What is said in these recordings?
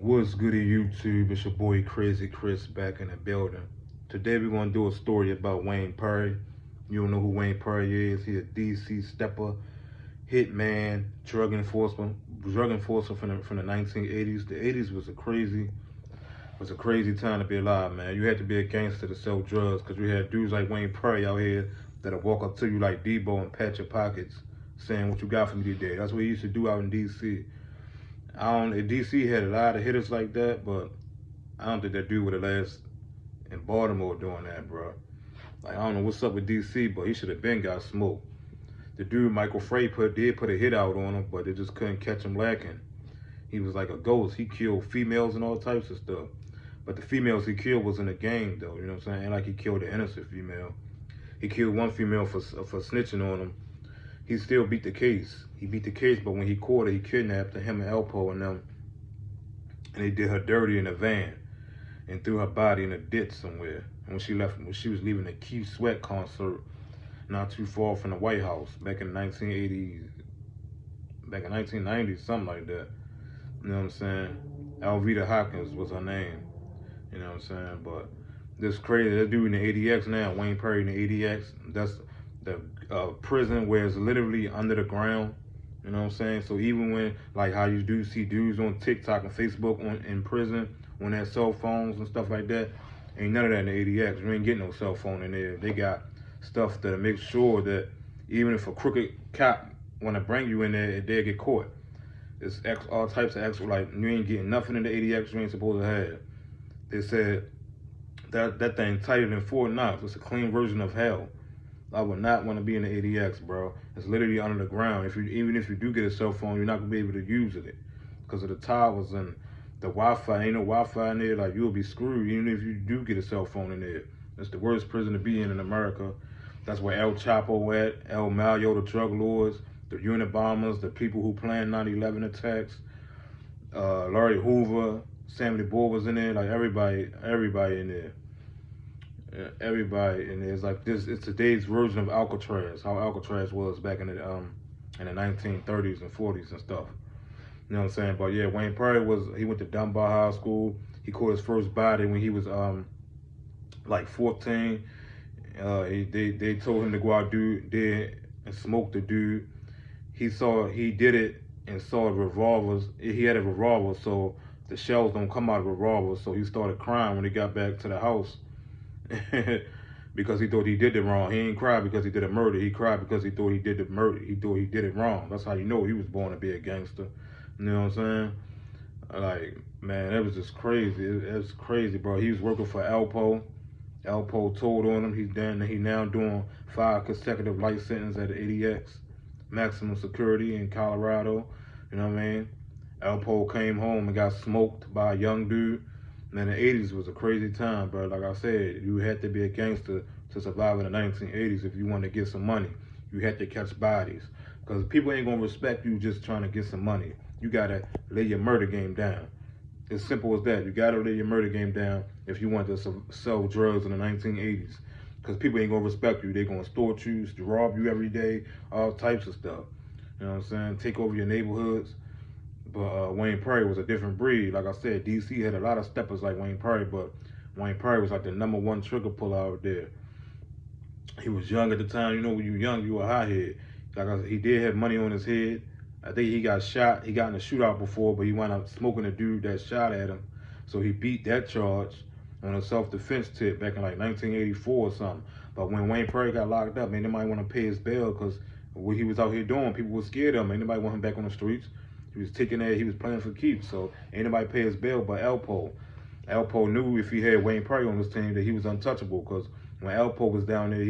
What's good in YouTube? It's your boy Crazy Chris back in the building. Today we're gonna do a story about Wayne Perry. You don't know who Wayne Perry is? He a DC stepper, hitman, drug enforcer from the 1980s. The 80s was a crazy time to be alive, man. You had to be a gangster to sell drugs, cause we had dudes like Wayne Perry out here that'll walk up to you like Debo and pat your pockets, saying what you got for me today. That's what he used to do out in DC. I don't. DC had a lot of hitters like that, but I don't think that dude would have last in Baltimore doing that, bro. Like, I don't know what's up with DC, but he should have been got smoked. The dude Michael Frey did put a hit out on him, but they just couldn't catch him lacking. He was like a ghost. He killed females and all types of stuff. But the females he killed was in a game, though. You know what I'm saying? Ain't like he killed an innocent female. He killed one female for snitching on him. He still beat the case. He beat the case, but when he caught her, he kidnapped her, him and Elpo and them, and they did her dirty in a van and threw her body in a ditch somewhere. And when she was leaving a Keith Sweat concert not too far from the White House back in 1980s, back in 1990s, something like that. You know what I'm saying? Alveda Hawkins was her name. You know what I'm saying? But this crazy, that dude in the ADX now, Wayne Perry in the ADX, that's the prison where it's literally under the ground. You know what I'm saying? So even when, like how you do see dudes on TikTok and Facebook in prison on their cell phones and stuff like that, ain't none of that in the ADX. You ain't getting no cell phone in there. They got stuff that make sure that even if a crooked cop want to bring you in there, they'll get caught. It's all types of extra, like you ain't getting nothing in the ADX you ain't supposed to have. They said that thing tighter than Fort Knox. It's a clean version of hell. I would not want to be in the ADX, bro. It's literally under the ground. Even if you do get a cell phone, you're not gonna be able to use it because of the towers and the Wi-Fi. Ain't no Wi-Fi in there. Like, you'll be screwed even if you do get a cell phone in there. It's the worst prison to be in America. That's where El Chapo at, El Mayo, the drug lords, the Unabombers, the people who planned 9/11 attacks, Larry Hoover, Sammy Boy was in there. Like, everybody in there. Everybody in there is like this. It's today's version of Alcatraz, how Alcatraz was back in the 1930s and 40s and stuff. You know what I'm saying? But yeah, Wayne Perry he went to Dunbar High School. He caught his first body when he was like 14. They told him to go out there and smoke the dude. He did it and saw revolvers. He had a revolver, so the shells don't come out of revolvers. So he started crying when he got back to the house. Because he thought he did it wrong. He ain't cried because he did a murder. He cried because he thought he did the murder. He thought he did it wrong. That's how you know he was born to be a gangster. You know what I'm saying? Like, man, that was just crazy. It was crazy, bro. He was working for Elpo. Elpo told on him. He now doing 5 consecutive life sentences at the ADX, maximum security in Colorado. You know what I mean? Elpo came home and got smoked by a young dude. Man, the 80s was a crazy time, bro. Like I said, you had to be a gangster to survive in the 1980s if you wanted to get some money. You had to catch bodies. Because people ain't going to respect you just trying to get some money. You got to lay your murder game down. It's simple as that. You got to lay your murder game down if you want to sell drugs in the 1980s. Because people ain't going to respect you. They're going to extort you, rob you every day, all types of stuff. You know what I'm saying? Take over your neighborhoods. But Wayne Perry was a different breed. Like I said, DC had a lot of steppers like Wayne Perry, but Wayne Perry was like the #1 trigger puller out there. He was young at the time. You know, when you were young, you were a hothead. He did have money on his head. I think he got shot. He got in a shootout before, but he wound up smoking a dude that shot at him. So he beat that charge on a self-defense tip back in like 1984 or something. But when Wayne Perry got locked up, man, nobody want to pay his bail because what he was out here doing, people were scared of him. Ain't nobody want him back on the streets. He was taking that, he was playing for keeps, so ain't nobody pay his bail but Elpo. Elpo knew if he had Wayne Perry on his team that he was untouchable, because when Elpo was down there,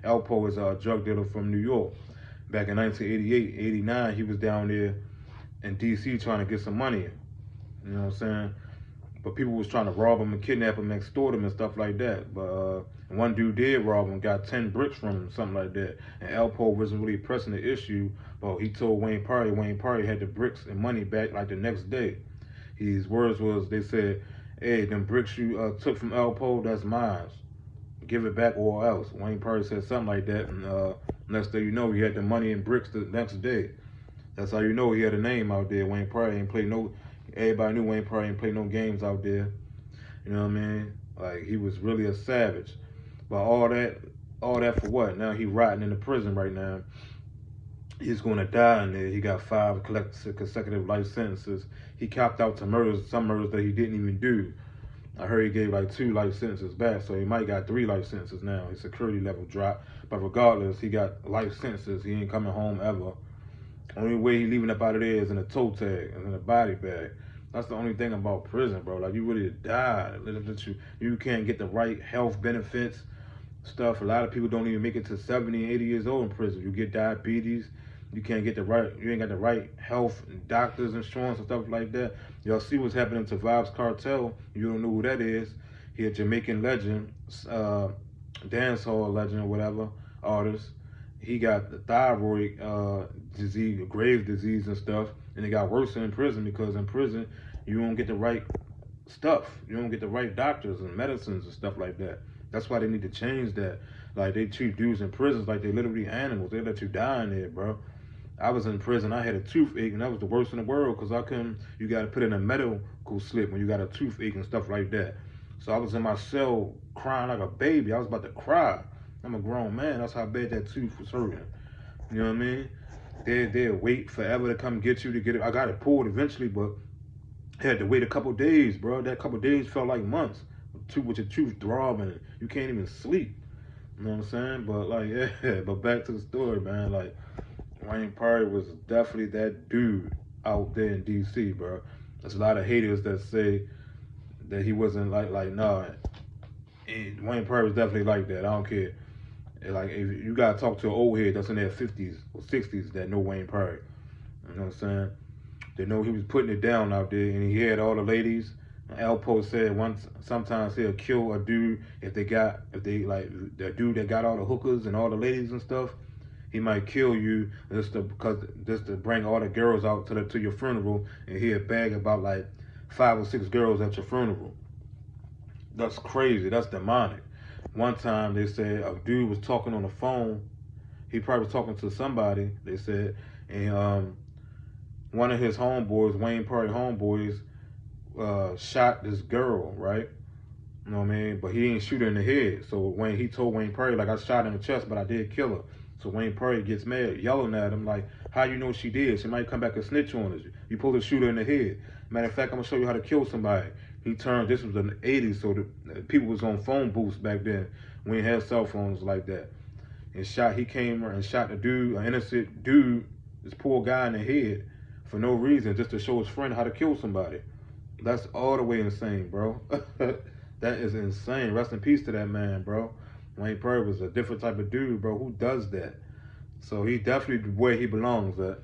Elpo was a drug dealer from New York. Back in 1988, 89, he was down there in DC trying to get some money. You know what I'm saying? But people was trying to rob him and kidnap him and extort him and stuff like that. But one dude did rob him, got 10 bricks from him, something like that. And Elpo wasn't really pressing the issue, but he told Wayne Perry had the bricks and money back like the next day. His words was, they said, hey, them bricks you took from Elpo, that's mine. Give it back or else. Wayne Perry said something like that, and next thing you know, he had the money and bricks the next day. That's how you know he had a name out there. Wayne Perry ain't played no, Everybody knew Wayne Pryor ain't play no games out there. You know what I mean? Like he was really a savage. But all that for what? Now he rotting in the prison right now. He's going to die in there. He got 5 consecutive life sentences. He copped out to murders, some murders that he didn't even do. I heard he gave like 2 life sentences back, so he might got 3 life sentences now. His security level dropped. But regardless, he got life sentences. He ain't coming home ever. Only way he leaving up out of there is in a toe tag and in a body bag. That's the only thing about prison, bro. Like you really die. You can't get the right health benefits, stuff. A lot of people don't even make it to 70 and 80 years old in prison. You get diabetes. You can't get the right. You ain't got the right health and doctors insurance and stuff like that. Y'all see what's happening to Vybz Kartel. You don't know who that is. He a Jamaican legend, dancehall legend or whatever, artist. He got the thyroid disease, Graves' disease and stuff, and it got worse in prison because in prison you don't get the right stuff. You don't get the right doctors and medicines and stuff like that. That's why they need to change that. Like they treat dudes in prisons like they literally animals. They let you die in there, bro. I was in prison. I had a toothache, and that was the worst in the world because I couldn't. You got to put in a medical slip when you got a toothache and stuff like that. So I was in my cell crying like a baby. I was about to cry. I'm a grown man. That's how bad that tooth was hurting. You know what I mean? They'll wait forever to come get you to get it. I got it pulled eventually, but I had to wait a couple days, bro. That couple days felt like months. With your tooth throbbing, you can't even sleep. You know what I'm saying? But like, yeah. But back to the story, man. Like, Wayne Pryor was definitely that dude out there in DC, bro. There's a lot of haters that say that he wasn't like nah. Wayne Pryor was definitely like that. I don't care. Like if you gotta talk to an old head that's in their 50s or 60s that know Wayne Pryor. You know what I'm saying? They know he was putting it down out there, and he had all the ladies. Alpo said sometimes he'll kill a dude if they like the dude that got all the hookers and all the ladies and stuff. He might kill you just to bring all the girls out to your funeral, and he'll bag about like 5 or 6 girls at your funeral. That's crazy. That's demonic. One time they said a dude was talking on the phone. He probably was talking to somebody. They said, and one of his homeboys, Wayne Pryor homeboys, shot this girl, right? You know what I mean? But he didn't shoot her in the head. So when he told Wayne Pryor, like, I shot her in the chest, but I did kill her. So Wayne Pryor gets mad, yelling at him, like, how you know she did? She might come back and snitch on us. You supposed to shoot her in the head. Matter of fact, I'm going to show you how to kill somebody. This was in the 80s, so the people was on phone booths back then. We didn't have cell phones like that. He came and shot the dude, an innocent dude, this poor guy in the head, for no reason, just to show his friend how to kill somebody. That's all the way insane, bro. That is insane. Rest in peace to that man, bro. Wayne Pryor was a different type of dude, bro. Who does that? So he definitely where he belongs at.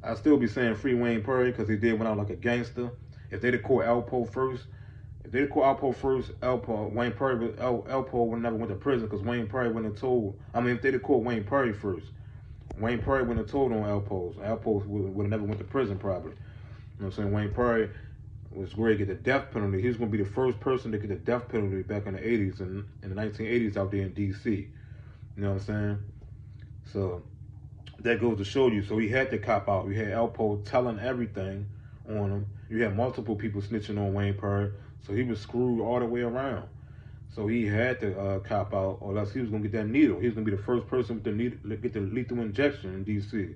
I still be saying free Wayne Pryor because he did went out like a gangster. If they'd have caught Alpo first, Wayne Pryor, Alpo would never went to prison because Wayne Pryor wouldn't have told. I mean, if they'd have caught Wayne Pryor first, Wayne Pryor wouldn't have told on Alpo. Alpo would have never went to prison probably. You know what I'm saying? Wayne Pryor was going to get the death penalty. He was going to be the first person to get the death penalty back in the 80s and in the 1980s out there in D.C. You know what I'm saying? So that goes to show you. So he had to cop out. You had Alpo telling everything on him. You had multiple people snitching on Wayne Pryor. So he was screwed all the way around. So he had to cop out, or else he was going to get that needle. He was going to be the first person with the needle, get the lethal injection in D.C.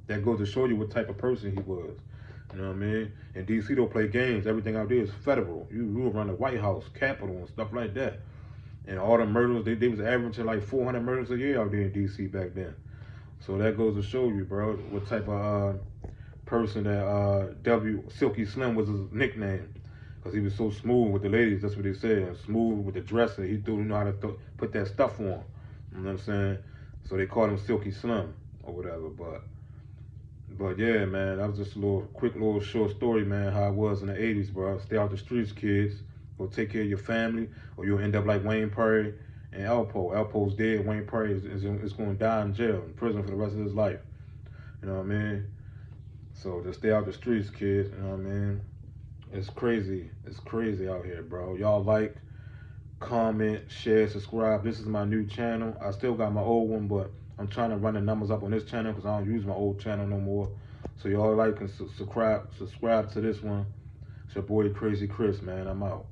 That goes to show you what type of person he was. You know what I mean? And DC don't play games. Everything out there is federal. You around the White House, Capitol, and stuff like that. And all the murders, they was averaging like 400 murders a year out there in DC back then. So that goes to show you, bro, what type of person that Silky Slim was his nickname. Because he was so smooth with the ladies, that's what they said. Smooth with the dresser. He knew how to put that stuff on. You know what I'm saying? So they called him Silky Slim or whatever, But yeah, man, that was just a quick little short story, man, how it was in the 80s, bro. Stay out the streets, kids. Go take care of your family, or you'll end up like Wayne Pryor and Alpo. Alpo's dead. Wayne Pryor is going to die in jail, in prison for the rest of his life. You know what I mean? So just stay out the streets, kids. You know what I mean? It's crazy. It's crazy out here, bro. Y'all like, comment, share, subscribe. This is my new channel. I still got my old one, but I'm trying to run the numbers up on this channel because I don't use my old channel no more. So y'all like and subscribe to this one. It's your boy Crazy Chris, man. I'm out.